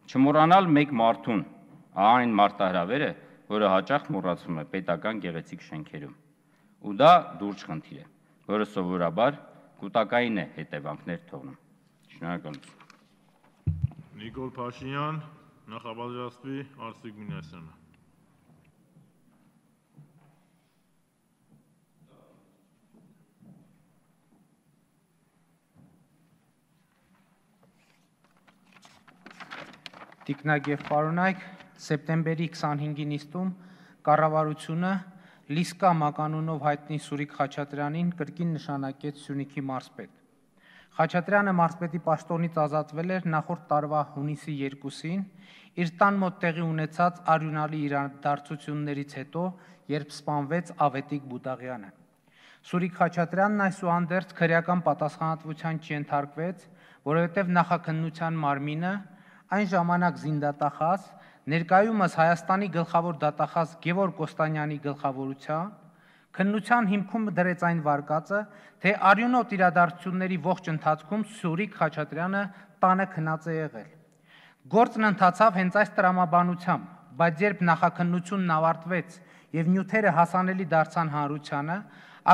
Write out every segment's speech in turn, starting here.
Չմոռանալ մեկ մարդուն, այն մարտահրավերը, որը հաճախ մոռացվում է պետական գեղեցիկ շենքերում, ու դա լուրջ խնդիր է, որը սովորաբար կուտակային է հետևանքներ թողնում։ Շնորհակալություն։ Նիկոլ Փաշինյան, նախապատրաստվի Արսիկ Մինասյանը։ Տիկնակ և պարոնայք, սեպտեմբերի 25-ի նիստում կառավարությունը Լիսկա մականունով հայտնի Սուրիկ Խաչատրյանին կրկին նշանակեց Սյունիքի մարզպետ։ Խաչատրյանը մարզպետի պաշտոնից ազատվել էր նախորդ տարվա հունիսի 2-ին իր տան մոտ տեղի ունեցած արյունալի իրադարձություններից հետո, երբ սպանվեց Ավետիք Բուդաղյանը։ Սուրիկ Խաչատրյանն այսուհանդերձ քրեական պատասխանատվության չենթարկվեց, որովհետև նախաքննության մարմինը այն ժամանակ զինդատախազ, ներկայումս Հայաստանի գլխավոր դատախազ Գևորգ Կոստանյանի գլխավորության, քննության հիմքում դրեց այն վարկածը, թե արյունոտ իրադարձությունների ողջ ընթացքում Սուրիկ Խաչատրյանը տանը քնած է եղել։ Գործն ընթացավ հենց այս տրամաբանությամբ, բայց երբ նախաքննությունն ավարտվեց եւ նյութերը հասանելի դարձան հանրությանը,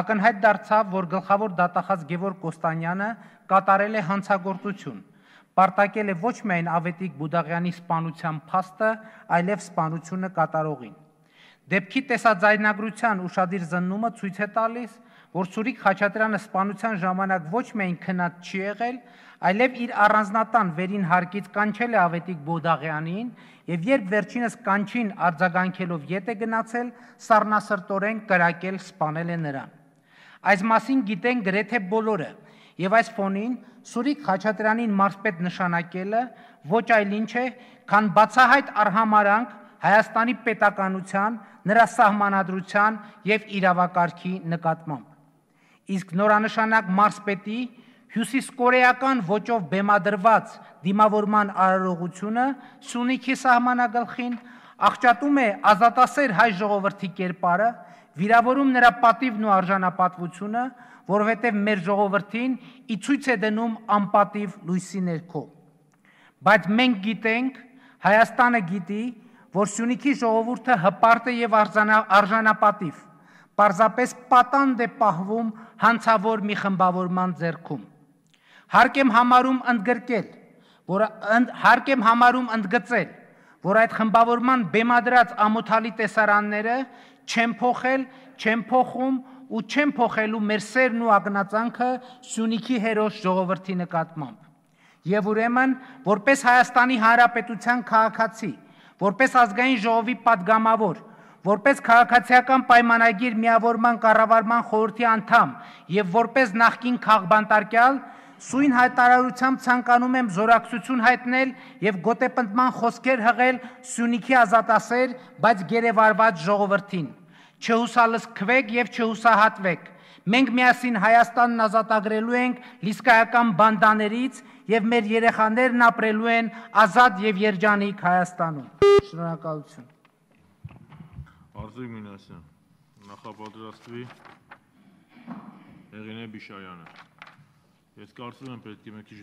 ակնհայտ դարձավ, որ գլխավոր դատախազ Գևորգ Կոստանյանը կատարել է հանցագործություն, պարտակել է ոչ միայն Ավետիք Բուդաղյանի սպանության փաստը, այլև սպանությունը կատարողին։ Դեպքի տեսաձայնագրության ուշադիր զննումը ցույց է տալիս, որ Սուրիկ Խաչատրյանը սպանության ժամանակ ոչ միայն քնած չի եղել, այլև իր առանձնատան վերին հարկից կանչել է Ավետիք Բուդաղյանին եւ երբ վերջինս կանչին արձագանքելով ետ է գնացել, սառնասրտորեն կրակել, սպանել է նրան։ Այս մասին գիտեն գրեթե բոլորը, եւ այս ֆոնին Սուրիկ Խաչատրյանին մարզպետ նշանակելը ոչ այլ ինչ է, քան բացահայտ արհամարհանք Հայաստանի պետականության, նրա սահմանադրության եւ իրավակարգի նկատմամբ։ Իսկ նորանշանակ մարզպետի հյուսիսկորեական ոճով բեմադրված դիմավորման արարողությունը Սյունիքի սահմանագլխին աղճատում է ազատասեր հայ ժողովրդի կերպարը, վիրավորում նրա պատիվն ու արժանապատվությունը, որովհետև մեր ժողովրդին ի ցույց է դնում անպատիվ լույսի ներքո։ Բայց մենք գիտենք, Հայաստանը գիտի, որ Սյունիքի ժողովուրդը հպարտ է եւ արժանապատիվ, պարզապես պատանդ է պահվում հանցավոր մի խմբավորման ձեռքում։ Հարկ եմ համարում ընդգծել, որ այդ խմբավորման բեմադրած ամոթալի տեսարանները չեն փոխել, չեն փոխում ու չեն փոխելու մեր սերն ու ակնածանքը Սյունիքի հերոս ժողովրդի նկատմամբ։ Եվ ուրեմն, որպես Հայաստանի Հանրապետության քաղաքացի, որպես ազգային ժողովի падգամավոր, որպես քաղաքացիական պայմանագիր միավորման կառավարման խորհրդի անդամ եւ որպես նախկին քաղբանտարկյալ, սույն հայտարարությամբ ցանկանում եմ զորակցություն հայտնել եւ գոտեպնդման խոսքեր հղել Սյունիքի ազատասեր, բայց գերեվարված ժողովրդին։ Չհուսալսքվեք եւ չհուսահատվեք։ Մենք միասին Հայաստանն ազատագրելու ենք լիսկայական բանդաներից եւ մեր երեխաներն ապրելու են ազատ եւ երջանիկ Հայաստանում։ Շնորհակալություն։ Արսիկ Մինասյան, նախապատրաստվի Հեղինե Բիշայանը։ Ես կարծում եմ պետք է մի քիչ